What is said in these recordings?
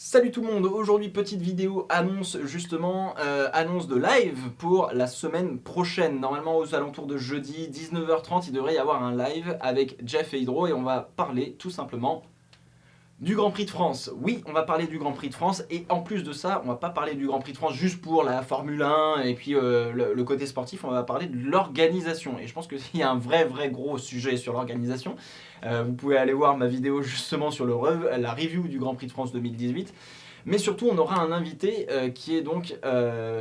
Salut tout le monde, aujourd'hui petite vidéo annonce justement, annonce de live pour la semaine prochaine. Normalement aux alentours de jeudi 19h30 il devrait y avoir un live avec Jeff et Hydro et on va parler tout simplement du Grand Prix de France. Oui, on va parler du Grand Prix de France et en plus de ça, on va pas parler du Grand Prix de France juste pour la Formule 1 et puis le côté sportif, on va parler de l'organisation. Et je pense qu'il y a un vrai gros sujet sur l'organisation. Vous pouvez aller voir ma vidéo justement sur la review du Grand Prix de France 2018. Mais surtout, on aura un invité qui est donc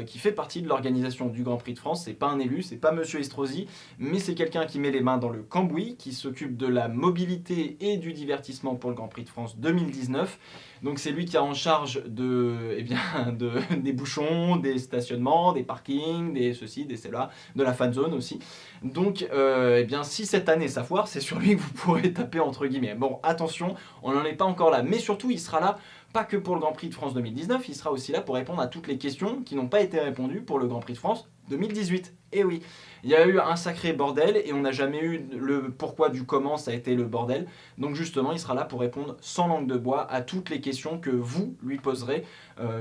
qui fait partie de l'organisation du Grand Prix de France. C'est pas un élu, c'est pas Monsieur Estrosi, mais c'est quelqu'un qui met les mains dans le cambouis, qui s'occupe de la mobilité et du divertissement pour le Grand Prix de France 2019. Donc c'est lui qui est en charge des bouchons, des stationnements, des parkings, des ceci, des cela, de la fan zone aussi. Donc si cette année ça foire, c'est sur lui que vous pourrez taper entre guillemets. Bon, attention, on n'en est pas encore là, mais surtout il sera là pas que pour le Grand Prix de France 2019, il sera aussi là pour répondre à toutes les questions qui n'ont pas été répondues pour le Grand Prix de France 2018. Et oui, il y a eu un sacré bordel et on n'a jamais eu le pourquoi du comment ça a été le bordel. Donc justement, il sera là pour répondre sans langue de bois à toutes les questions que vous lui poserez.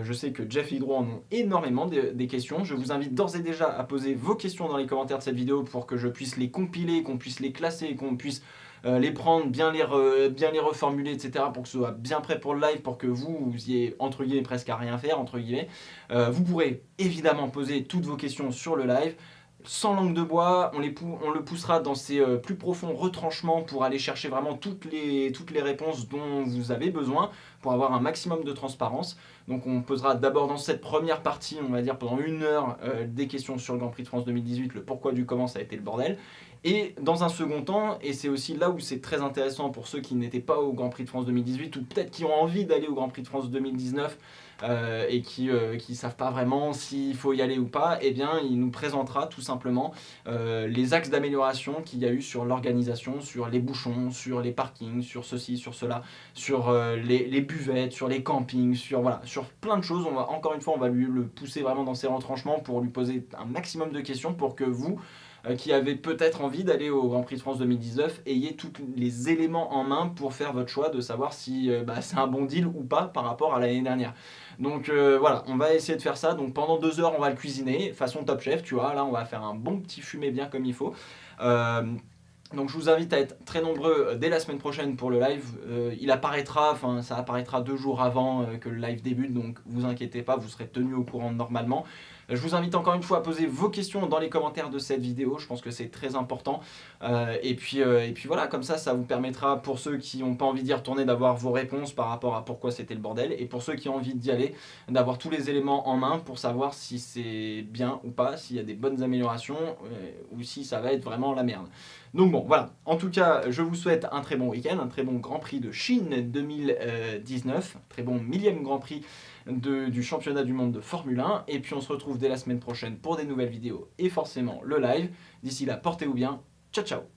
Je sais que Jeff et Hydro en ont énormément des questions. Je vous invite d'ores et déjà à poser vos questions dans les commentaires de cette vidéo pour que je puisse les compiler, qu'on puisse les classer, qu'on puisse les prendre, bien les reformuler, etc. pour que ce soit bien prêt pour le live, pour que vous ayez entre guillemets presque à rien faire, entre guillemets. Vous pourrez évidemment poser toutes vos questions sur le live. Sans langue de bois, on le poussera dans ses plus profonds retranchements pour aller chercher vraiment toutes les réponses dont vous avez besoin pour avoir un maximum de transparence. Donc on posera d'abord dans cette première partie, on va dire pendant 1 heure, des questions sur le Grand Prix de France 2018, le pourquoi du comment ça a été le bordel. Et dans un second temps, et c'est aussi là où c'est très intéressant pour ceux qui n'étaient pas au Grand Prix de France 2018 ou peut-être qui ont envie d'aller au Grand Prix de France 2019 et qui ne savent pas vraiment s'il faut y aller ou pas, eh bien il nous présentera tout simplement les axes d'amélioration qu'il y a eu sur l'organisation, sur les bouchons, sur les parkings, sur ceci, sur cela, sur les buvettes, sur les campings, sur plein de choses. Encore une fois, on va lui le pousser vraiment dans ses retranchements pour lui poser un maximum de questions pour que vous qui avez peut-être envie d'aller au Grand Prix de France 2019, ayez tous les éléments en main pour faire votre choix de savoir si c'est un bon deal ou pas par rapport à l'année dernière. Donc voilà, on va essayer de faire ça. Donc pendant 2 heures, on va le cuisiner, façon Top Chef, tu vois. Là, on va faire un bon petit fumé bien comme il faut. Donc je vous invite à être très nombreux dès la semaine prochaine pour le live. Ça apparaîtra 2 jours avant que le live débute, donc vous inquiétez pas, vous serez tenus au courant normalement. Je vous invite encore une fois à poser vos questions dans les commentaires de cette vidéo, je pense que c'est très important. Et puis voilà, comme ça vous permettra pour ceux qui n'ont pas envie d'y retourner d'avoir vos réponses par rapport à pourquoi c'était le bordel, et pour ceux qui ont envie d'y aller, d'avoir tous les éléments en main pour savoir si c'est bien ou pas, s'il y a des bonnes améliorations ou si ça va être vraiment la merde. Donc bon, voilà. En tout cas, je vous souhaite un très bon week-end, un très bon Grand Prix de Chine 2019, très bon 1000e Grand Prix du championnat du monde de Formule 1. Et puis on se retrouve dès la semaine prochaine pour des nouvelles vidéos et forcément le live. D'ici là, portez-vous bien. Ciao, ciao.